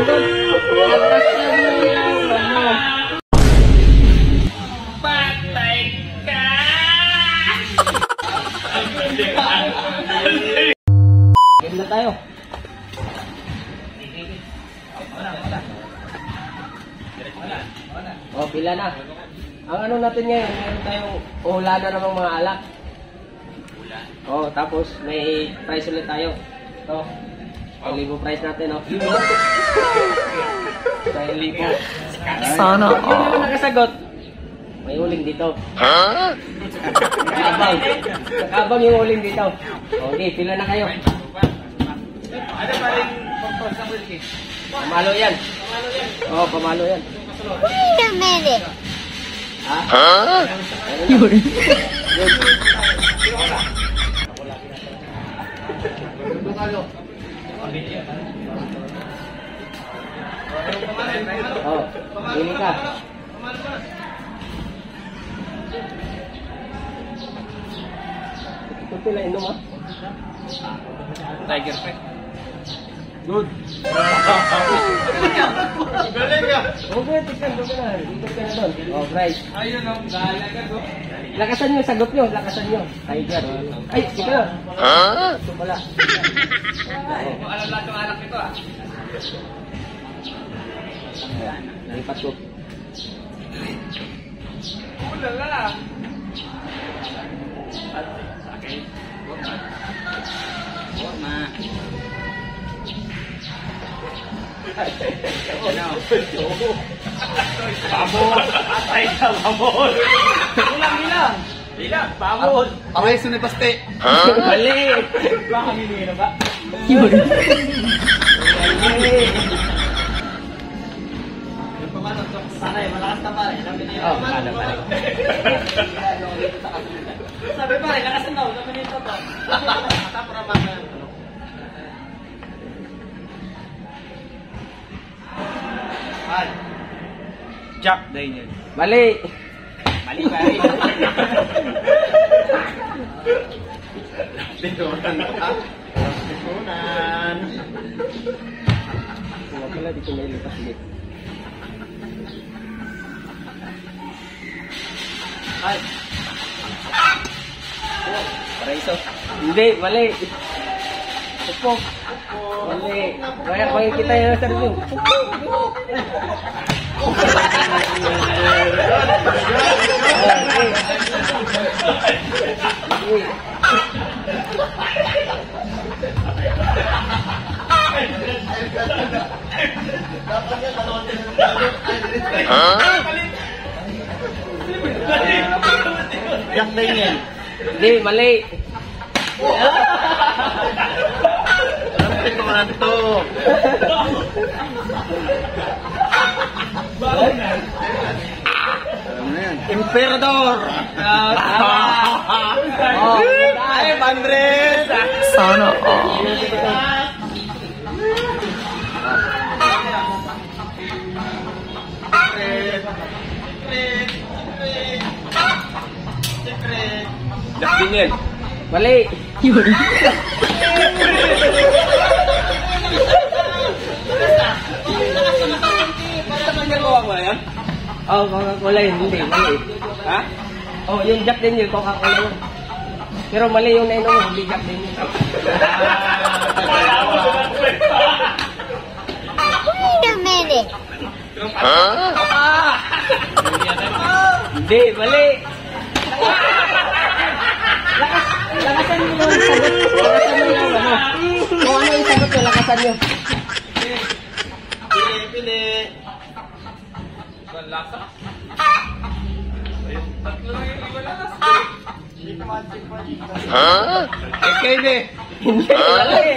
doon. Lakasan mo yung ano. Patay ka! Game na tayo. O, pila na. Ang ano natin ngayon, meron tayong uhulanan ng mga alak. O, tapos may price ulit tayo. Ito. 1,000 price natin, o. 1,000. Sana Kung hindi mo nakasagot, may uling dito. Nakabang. Nakabang yung uling dito. Okay, pila na kayo. Ano pa rin pagpos ng Wilkie? Pamalo yan. Oo, pamalo yan. Wait a minute. Ha? yun. Oh, pili ka. Ito pila inom ha? Tiger Pet. Good. Galing ka! Okay, tignan ko na. Dito ka na doon. Oh, price. Ayun o, galaga ko. Lakasan nyo, sagot nyo. Lakasan nyo. Tiger. Ay, sige na. Ito pala. Alam lahat yung anak nito ah. Ayan, nalipat ko. Ulala! Okay. Forma. Pamon! Atay ka, pamon! Ilang! Ilang! Pamon! Aray, sunipaste. Mali! Baka minira ba? Yun. Mali! Yung pamano, sanay, malakas na pare. Oh, kala pala. Sabi pare, lakasan daw. Sabi nito to. Tapos mga... Ay. Jack Daniel. Mali! Mali ba? Titunan ka. Titunan. Wala pala, di ko nailipas ulit. Ay. Paraiso. Hindi, mali. Pupok. Mali. Kaya kaya kita yung sarili nyo. Jack Daniel. Hindi, mali. Ano ko na ito? Emperador! Oh, Ay, Andres! Sana all. Jack Daniel. Mali. Yun. Nagawa mo na yan? Oh, Coca-Cola yun. Hindi, mali. Ha? Oh, yung Jack Daniel, Coca-Cola yun. Pero mali yung nainom mo, hindi Jack Daniel. Wait a minute. Hindi, mali. Lakasan mo yung sagot. Lakasan mo yung ano. Kung ano yung sagot nyo, lakasan nyo. Pili. Lasa? Tatlo lang yung iba lasa. Hindi ka magic pa dito. Kene. Hindi, mali.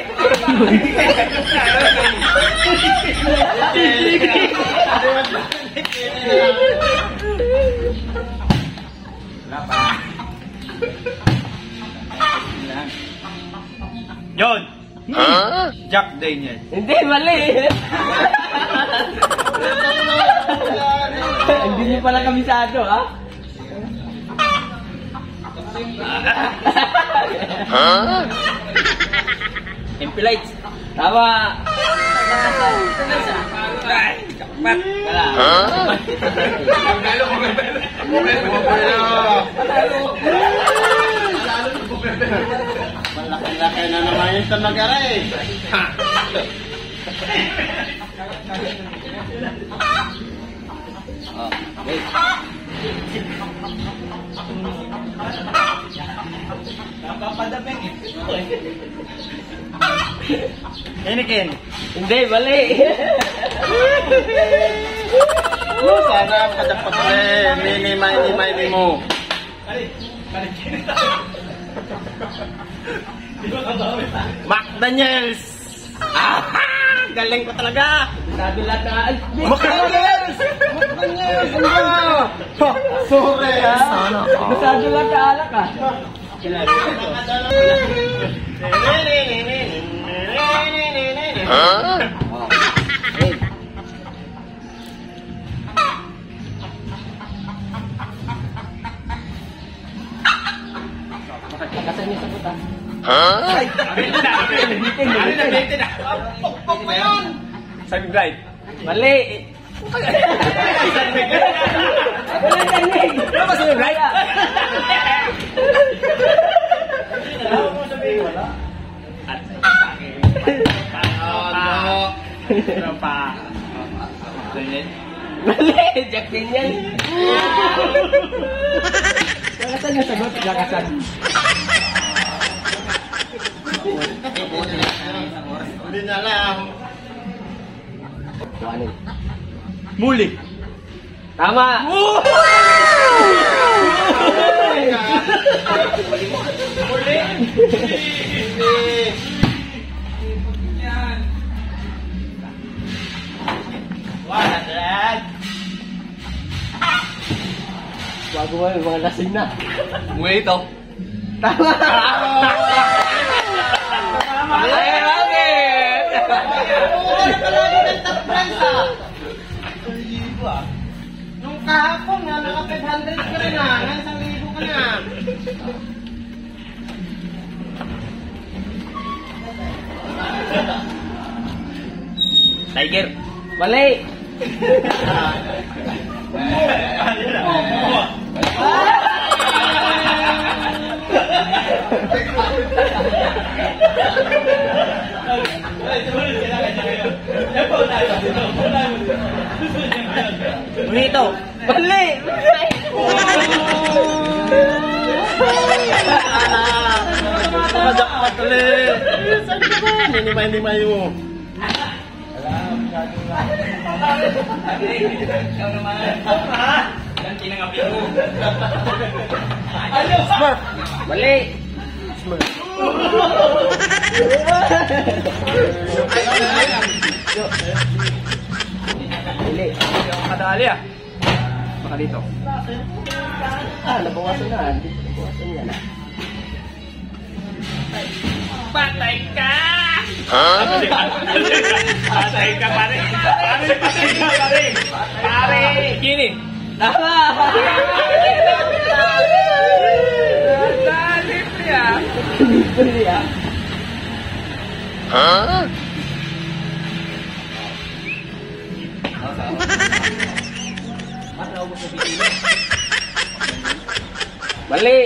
Wala pa. John! Jack Daniel. Hindi, mali. Hindi niyo pala kabisado, ha? MP Lights. Tama. Malaki-laki na naman yung tamagaray. Inikin. Hindi, mali. Sana padapat mini mo. Mac Daniels. Galing ko talaga. Sabi lahat na, ay, Mac Daniels. Sorry ha. Sana all. masyado lahat na alak ah. Hey. Lakasan niyo sa buta. Pokpok mo yun. Sabi Bright. Mali. Wala kanig. Ano ba sabi Bright? Mali. Jack Daniel. Lakasan niyo sagot. Lakasan. Hindi na alam. Ano? Muli. Tama. Bago mo yung mga lasing na. Umuwi ito. Tama. Ay, bakit? Nung kahapon nga, naka 500 ka rin na. Nasa 1,000 ka na. Tiger. Mali. Bonito. Mali. Majakpat ulit. Sabi ko ba? Ninimay-nimay mo. Smurf. Mali. Mali. Kadali ah. Baka dito. Nabawasan na. Nabawasan yan. Patay ka! Patay ka pare. Patay ka pare. Pare. Gini. Tama. Libre ah. Mali.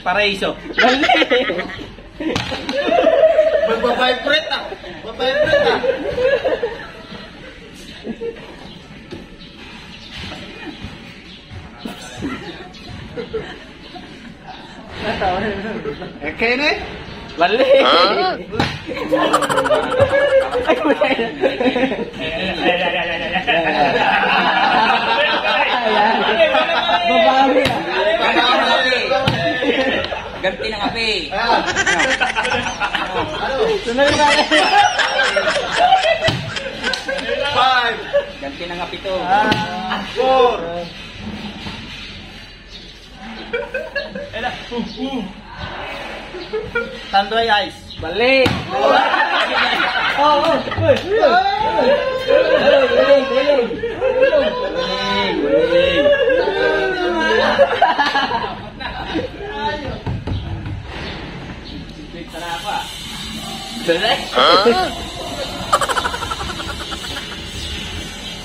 Paraiso. Mali. Magbabibrate ah. Magbabibrate ah. Kene? Mali. Ay, wala. Babawi ah. Ganti ng kape. Sunod na. 5. Ganti ng kape to. 4. Tandoy ice. Mali.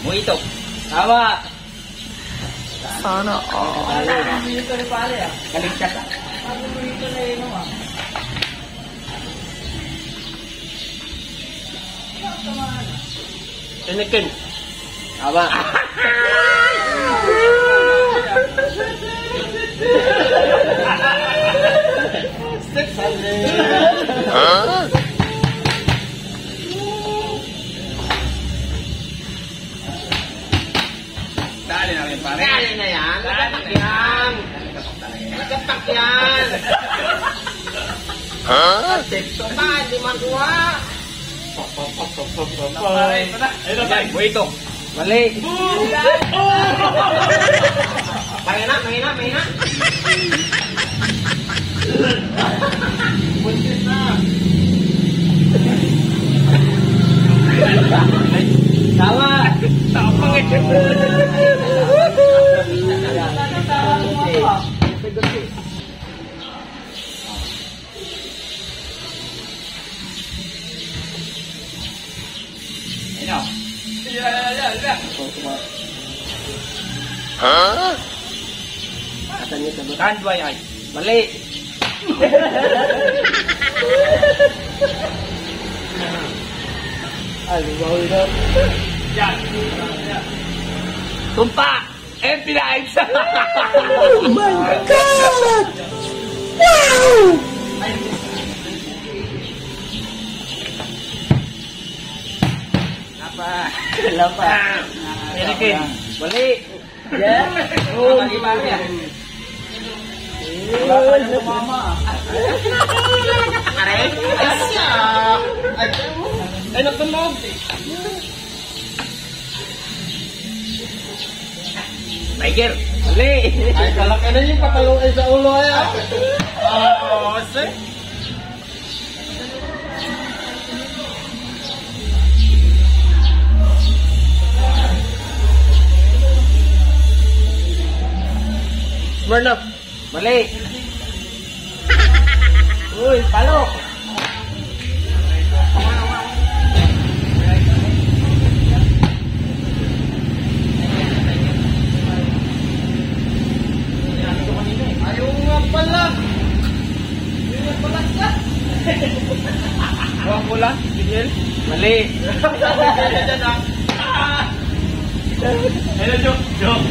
Muito. Tama. Sana all. Kaligtas ah. Tinikin. Tama. Dali na rin, pare. Dali na yan. Nagatak yan. Nagatak yan. Teksto pa, hindi makuha. Pare, ito na. Ayun na, Muito. Mali. Mahina, mahina, mahina. Buntis na. Tama. Tapang eh. Ayun. Yan. Asan niyo sagot? Tandwa yan. Mali. Ay, bawal na. Yan. Tumpa! Eh, pinahin sa... Lapa. Tinikin. Mali. Yes. Oh, pare yan. Pare? Ay, siya. Ay, nagtunog. Tiger. Mali. Ay, kalaki na yung patalong sa ulo ay. Oo, sir. Smirnoff. Mali. Uy, palo. Ayaw nga pala. Ayaw nga pala siya. Huwag pula. Tigil. Mali. Diyan ah. Ayun, joke.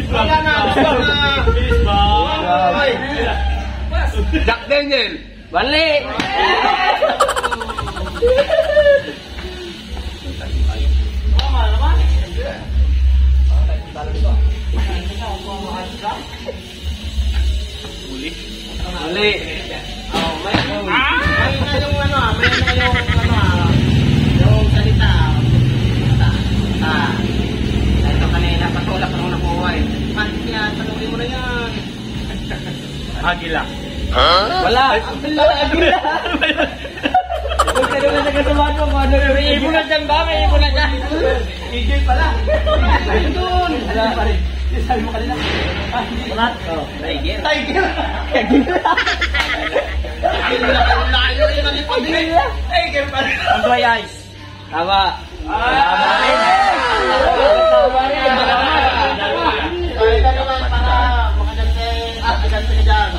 Wala na, wala na. Ay. Jack Daniel. Mali. Mali. Oh, may na yung ano, may na yung ano, yung salita. Ito kanina, patulak ako na buhay. Panit yan, tanungin mo na yan. Agila. Wala. Agila. Huwag ka naman nagkasamahan mo. May ibon na dyan ba? May ibon na dyan. Igil pala. Ayun doon. Wala pa rin. Sabi mo kanina. Wala. Oh, Tiger. Tiger. Ay, layo yun ang ipag din. Tiger pala. Tandway Eyes. Tama. Tama rin. Tama rin. Ay, ka naman para makagante ka dyan.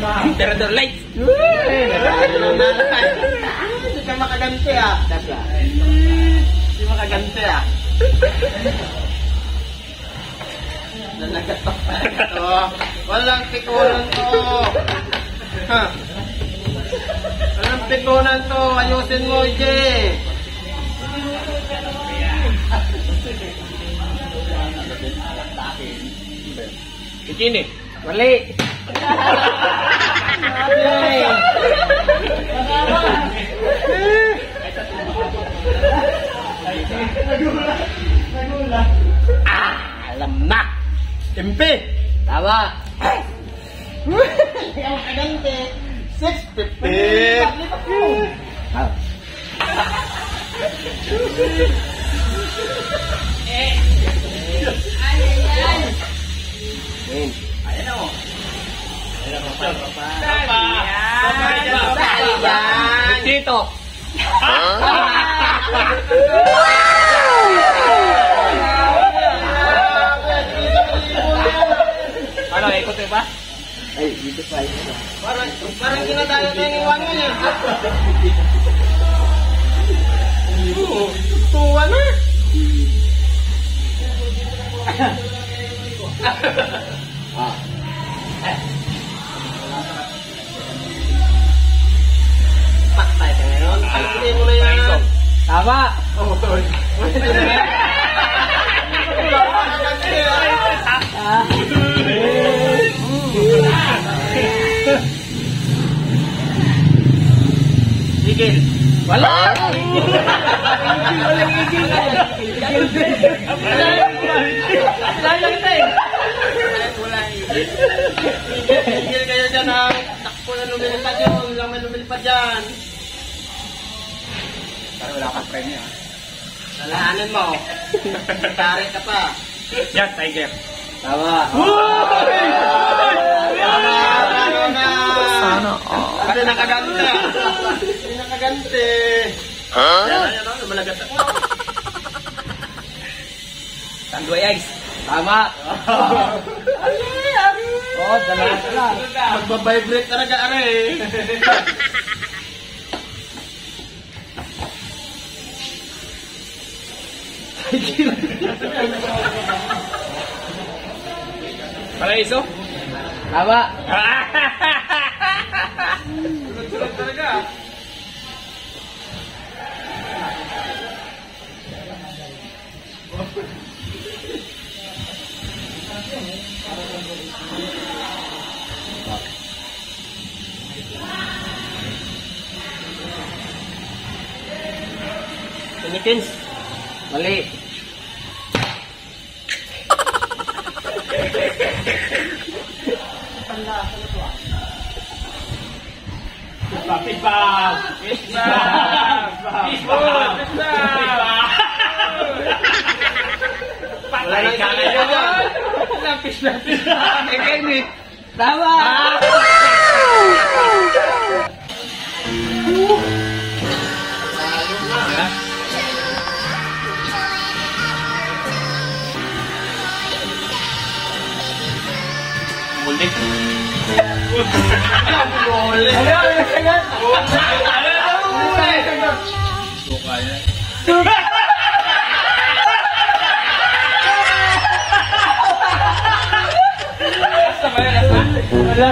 Emperador Light. Hindi ka makagante ah. Hindi makagante ah. Nanagat pa. Walang pikunan to. Ha? Walang pikunan to. Ayusin mo, Ije. Bikini. Mali. alam na. Impi. Tama. Ang kagante. 650. Ah. Ayan. Ayan o. Dito. Ano, ikot ba? Ay, dito pa. Parang kinadayo tayo ng iwan niya. Tuwa na. Ah. Patay ka ngayon. Pagpili mo na yan. Tama. Igil. Wala. Igil kayo dyan ha. Takpo na lumilipad yun. Lang may lumilipad dyan. Parang wala kang premyo. Lalahanin mo. Tarik ka pa. Yan, tiger. Tama. Sana all. Hindi nakagante. Hindi nakagante. Yan, lumalagat ako. Tanduay guys. Tama. Oh, dalawa lang. Magbabibrate talaga, are. Paraiso? Tama. Tulog talaga. Philippines. Mali. Fishball! Patay ka na yun! Lapis. Tama. Mulik. Wala.